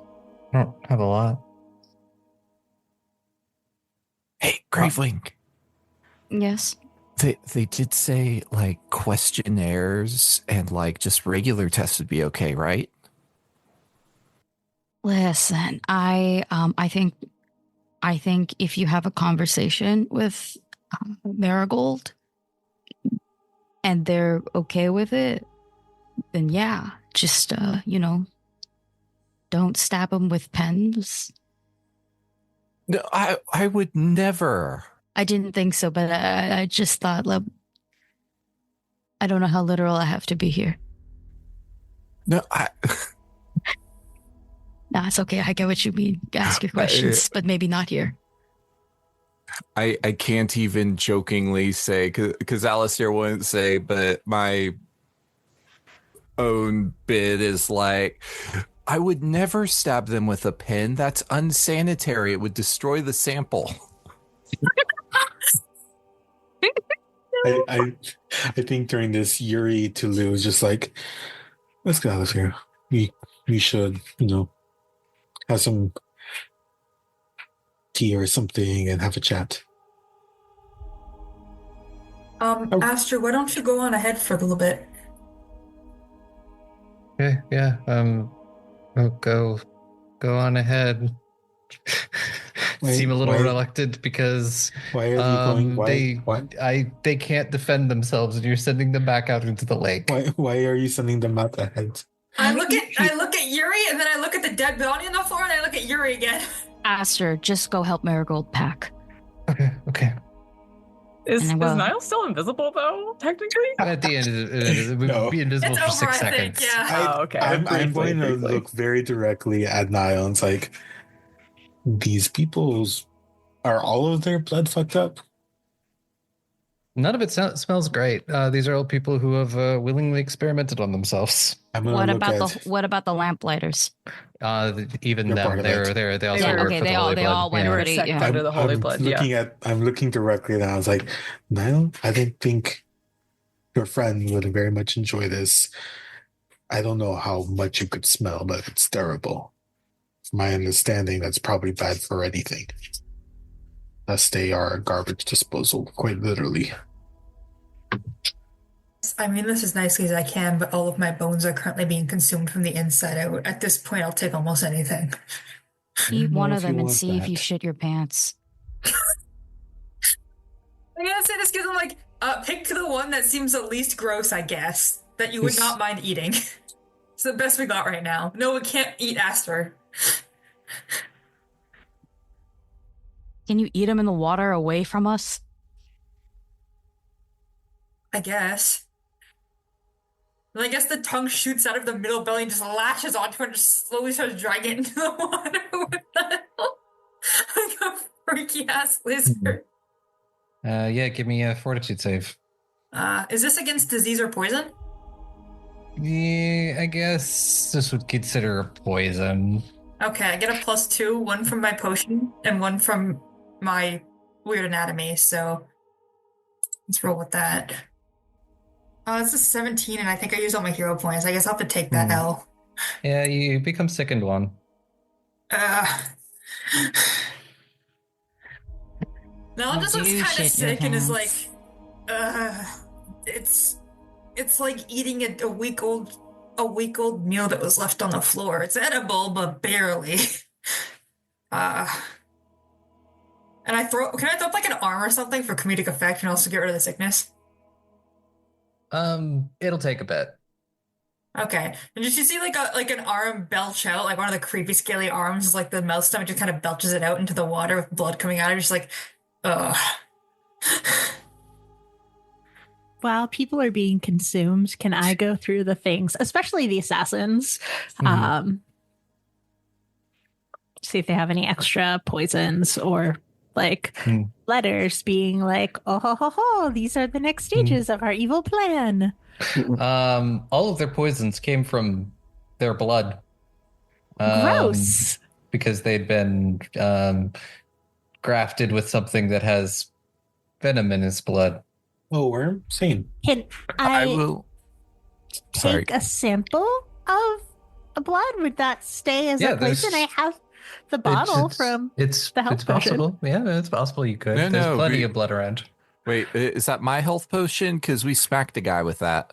Speaker 2: I don't have a lot.
Speaker 10: Hey, Gravewing.
Speaker 3: Yes.
Speaker 10: They did say like questionnaires and like just regular tests would be okay, right?
Speaker 3: Listen, I think if you have a conversation with Marigold and they're okay with it, then yeah, just don't stab them with pens.
Speaker 10: No, I would never.
Speaker 3: I didn't think so, but I just thought, I don't know how literal I have to be here.
Speaker 10: No,
Speaker 3: Nah, it's okay. I get what you mean. Ask your questions, but maybe not here.
Speaker 10: I can't even jokingly say, because Alistair wouldn't say, but my own bid is like, I would never stab them with a pen. That's unsanitary. It would destroy the sample.
Speaker 5: I think during this, Yuri to Lou is just like, let's get out of here. We should, have some tea or something and have a chat.
Speaker 9: Aster, why don't you go on ahead for a little bit?
Speaker 2: Okay, yeah. I'll go on ahead. Seem a little reluctant because
Speaker 5: why are you going?
Speaker 2: They can't defend themselves, and you're sending them back out into the lake.
Speaker 5: Why are you sending them out ahead?
Speaker 9: I look at Yuri, and then I look at the dead body on the floor, and I look at Yuri again.
Speaker 3: Aster, just go help Marigold pack.
Speaker 2: Okay.
Speaker 6: Is Nihil still invisible though? Technically,
Speaker 2: at the end, it would be invisible for 6 seconds.
Speaker 9: Think, yeah.
Speaker 6: Okay.
Speaker 5: I'm going to look very directly at Nihil and it's like, these people's are all of their blood fucked up?
Speaker 2: None of it smells great. These are all people who have willingly experimented on themselves.
Speaker 3: What about the lamplighters?
Speaker 2: Even them, they also work for the Holy Blood.
Speaker 3: They all went already. Yeah.
Speaker 6: Under the Holy Blood.
Speaker 5: I'm looking directly and I was like, Nihil, I don't think your friend would very much enjoy this. I don't know how much you could smell, but it's terrible. From my understanding, that's probably bad for anything. Unless they are garbage disposal, quite literally.
Speaker 9: I mean, this as nicely as I can, but all of my bones are currently being consumed from the inside out. At this point, I'll take almost anything.
Speaker 3: Eat one of them and see if you shit your pants.
Speaker 9: I'm gonna say this because I'm like, pick the one that seems the least gross, I guess, that you would not mind eating. It's the best we got right now. No, we can't eat Aster.
Speaker 3: Can you eat them in the water away from us?
Speaker 9: I guess. Well, I guess the tongue shoots out of the middle belly and just lashes onto it and just slowly starts dragging it into the water with that. Like a freaky ass lizard.
Speaker 2: Yeah, give me a fortitude save.
Speaker 9: Is this against disease or poison?
Speaker 2: Yeah, I guess this would consider a poison.
Speaker 9: Okay, I get a +2, one from my potion and one from my weird anatomy, so let's roll with that. It's a 17, and I think I used all my hero points. I guess I'll have to take that L.
Speaker 2: Yeah, you become sickened one.
Speaker 9: Now just looks kind of sick and is like, it's like eating a week old meal that was left on the floor. It's edible, but barely. And can I throw up like an arm or something for comedic effect and also get rid of the sickness?
Speaker 2: It'll take a bit.
Speaker 9: Okay. And did you see like an arm belch out, like one of the creepy scaly arms is like the mouth stomach just kind of belches it out into the water with blood coming out of it, just like, ugh.
Speaker 4: While people are being consumed, can I go through the things, especially the assassins, see if they have any extra poisons or like letters being like, oh, ho, ho, ho, these are the next stages of our evil plan.
Speaker 2: All of their poisons came from their blood.
Speaker 4: Gross.
Speaker 2: Because they'd been grafted with something that has venom in its blood.
Speaker 5: Oh, worm? Same.
Speaker 4: Can I
Speaker 10: will
Speaker 4: take a sample of a blood? Would that stay as a poison? I have the bottle from the health
Speaker 2: It's possible. Yeah, it's possible you could. There's plenty of blood around.
Speaker 10: Wait, is that my health potion? Because we smacked a guy with that.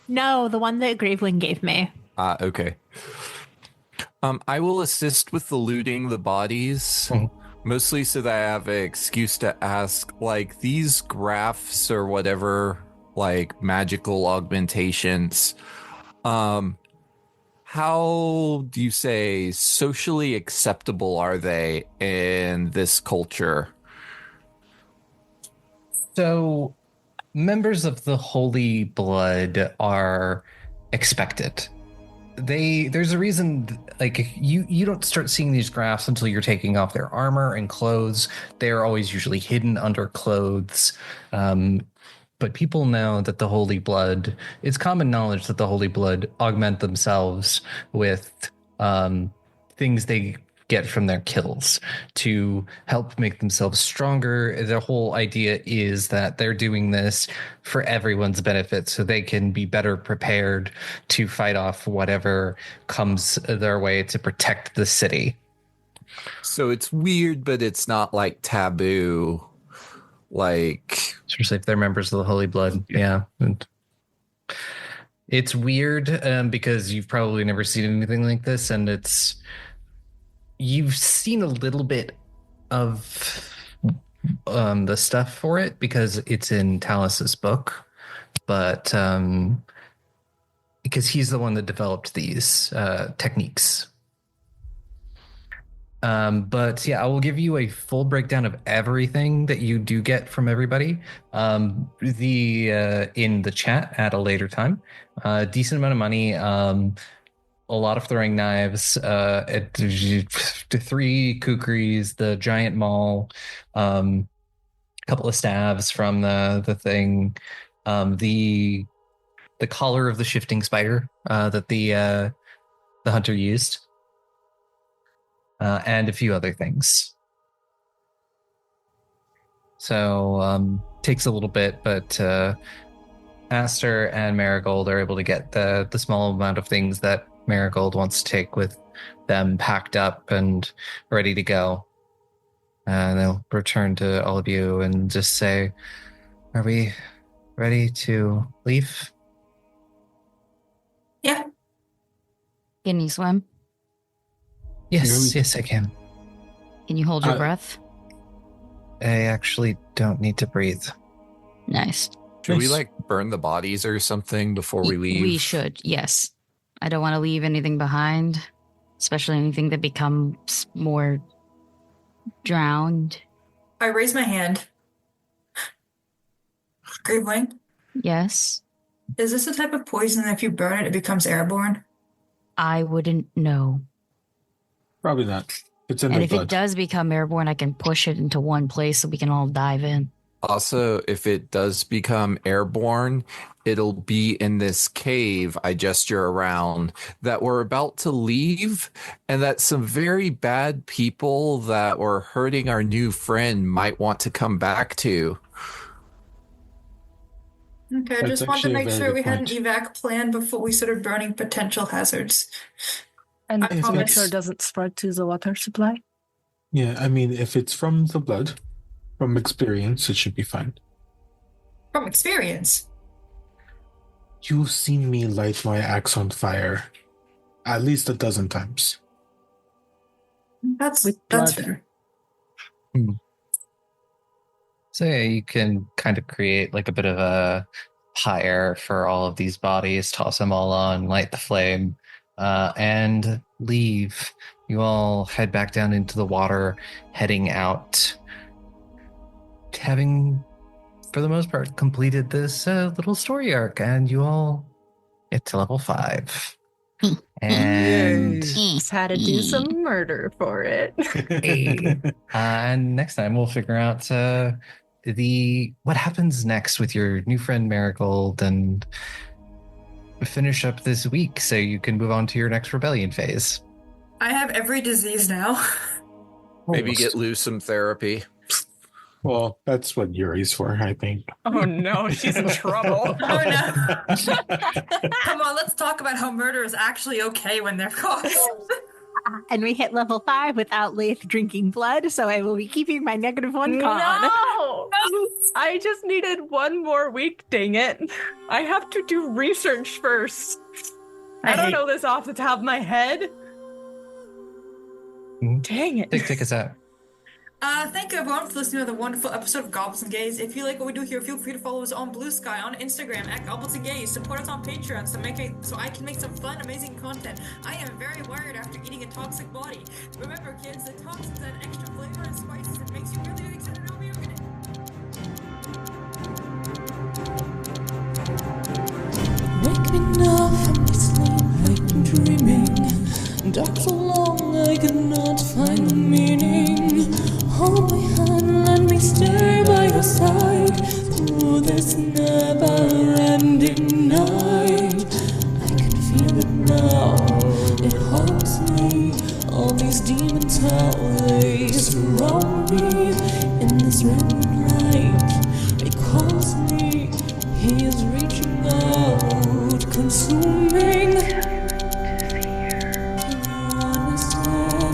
Speaker 4: No, the one that Gravewing gave me.
Speaker 10: Okay. I will assist with the looting the bodies, mostly so that I have an excuse to ask, like, these graphs or whatever, like, magical augmentations, how do you say socially acceptable are they in this culture?
Speaker 2: So, members of the Holy Blood are expected. There's a reason, like, you don't start seeing these graphs until you're taking off their armor and clothes. They're always usually hidden under clothes. But people know that the Holy Blood, it's common knowledge that the Holy Blood augment themselves with things they get from their kills to help make themselves stronger. The whole idea is that they're doing this for everyone's benefit so they can be better prepared to fight off whatever comes their way to protect the city.
Speaker 10: So it's weird, but it's not like taboo. Like,
Speaker 2: especially if they're members of the Holy Blood. Yeah. And it's weird because you've probably never seen anything like this, and you've seen a little bit of the stuff for it because it's in Talus's book, but because he's the one that developed these techniques. But yeah, I will give you a full breakdown of everything that you do get from everybody in the chat at a later time. Decent amount of money, a lot of throwing knives, 3 kukris, the giant maul, a couple of staves from the thing, the collar of the shifting spider that the hunter used. And a few other things. So takes a little bit, but Aster and Marigold are able to get the small amount of things that Marigold wants to take with them packed up and ready to go. They'll return to all of you and just say, "Are we ready to leave?"
Speaker 9: Yeah.
Speaker 3: Can you swim?
Speaker 2: Yes, I can.
Speaker 3: Can you hold your breath?
Speaker 2: I actually don't need to breathe.
Speaker 3: Nice.
Speaker 10: Should we like burn the bodies or something before we leave?
Speaker 3: We should, yes. I don't want to leave anything behind, especially anything that becomes more drowned.
Speaker 9: I raise my hand. Gravewing?
Speaker 3: Yes.
Speaker 9: Is this a type of poison that if you burn it, it becomes airborne?
Speaker 3: I wouldn't know.
Speaker 5: Probably not. It's in
Speaker 3: and
Speaker 5: the
Speaker 3: if
Speaker 5: blood.
Speaker 3: it does become airborne, I can push it into one place so we can all dive in.
Speaker 10: Also, if it does become airborne, it'll be in this cave I gesture around that we're about to leave, and that some very bad people that were hurting our new friend might want to come back to.
Speaker 9: Okay, I just wanted to make sure we had an evac plan before we started burning potential hazards.
Speaker 6: And
Speaker 9: I
Speaker 6: to make sure it doesn't spread to the water supply.
Speaker 5: Yeah, I mean, if it's from the blood, from experience, it should be fine.
Speaker 9: From experience?
Speaker 5: You've seen me light my axe on fire at least 12 times.
Speaker 9: That's
Speaker 6: blood.
Speaker 9: fair.
Speaker 2: So yeah, you can kind of create like a bit of a pyre for all of these bodies, toss them all on, light the flame, and leave. You all head back down into the water, heading out, having, for the most part, completed this little story arc, and you all get to level 5. And
Speaker 6: Just had to do some murder for it.
Speaker 2: and next time we'll figure out what happens next with your new friend Marigold and finish up this week so you can move on to your next rebellion phase.
Speaker 9: I have every disease now.
Speaker 10: Maybe get loose some therapy.
Speaker 5: Well, that's what Yuri's for, I think.
Speaker 6: Oh no, she's in trouble.
Speaker 9: Oh no. Come on, let's talk about how murder is actually okay when they're caught.
Speaker 4: And we hit level 5 without Laeth drinking blood, so I will be keeping my -1 con.
Speaker 9: No!
Speaker 6: I just needed one more week, dang it. I have to do research first. I don't know this off the top of my head. Dang it.
Speaker 2: Take us out.
Speaker 9: Thank you everyone for listening to the wonderful episode of Goblins and Gays. If you like what we do here, feel free to follow us on Blue Sky, on Instagram at Goblins and Gays. Support us on Patreon so I can make some fun, amazing content. I am very wired after eating a toxic body. Remember, kids, the toxins add extra flavor and spices and makes you really excited to be opening.
Speaker 1: Wake me now from my sleep, I've been dreaming. Dark so long I cannot find the meaning. Hold my hand, let me stay by your side through this never-ending night. I can feel it now, it haunts me. All these demons, how they surround me in this red light. It calls me, he is reaching out, consuming.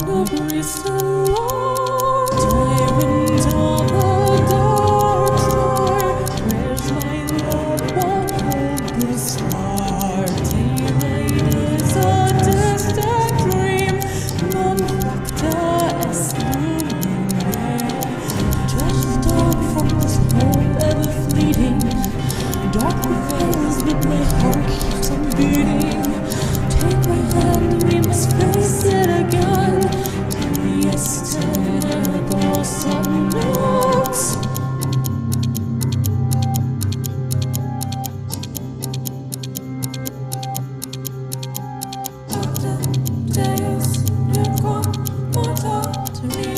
Speaker 1: Aubrey still on. Tyrant of the dark side. Where's my love? What hold this heart? Tyrant is a distant dream. Non-facta is looming there. Just out from this hope ever fleeting. Dark prevails, but my heart keeps on beating. Take my hand, we must face it again. Yesterday, some notes. After days, you come, more to me.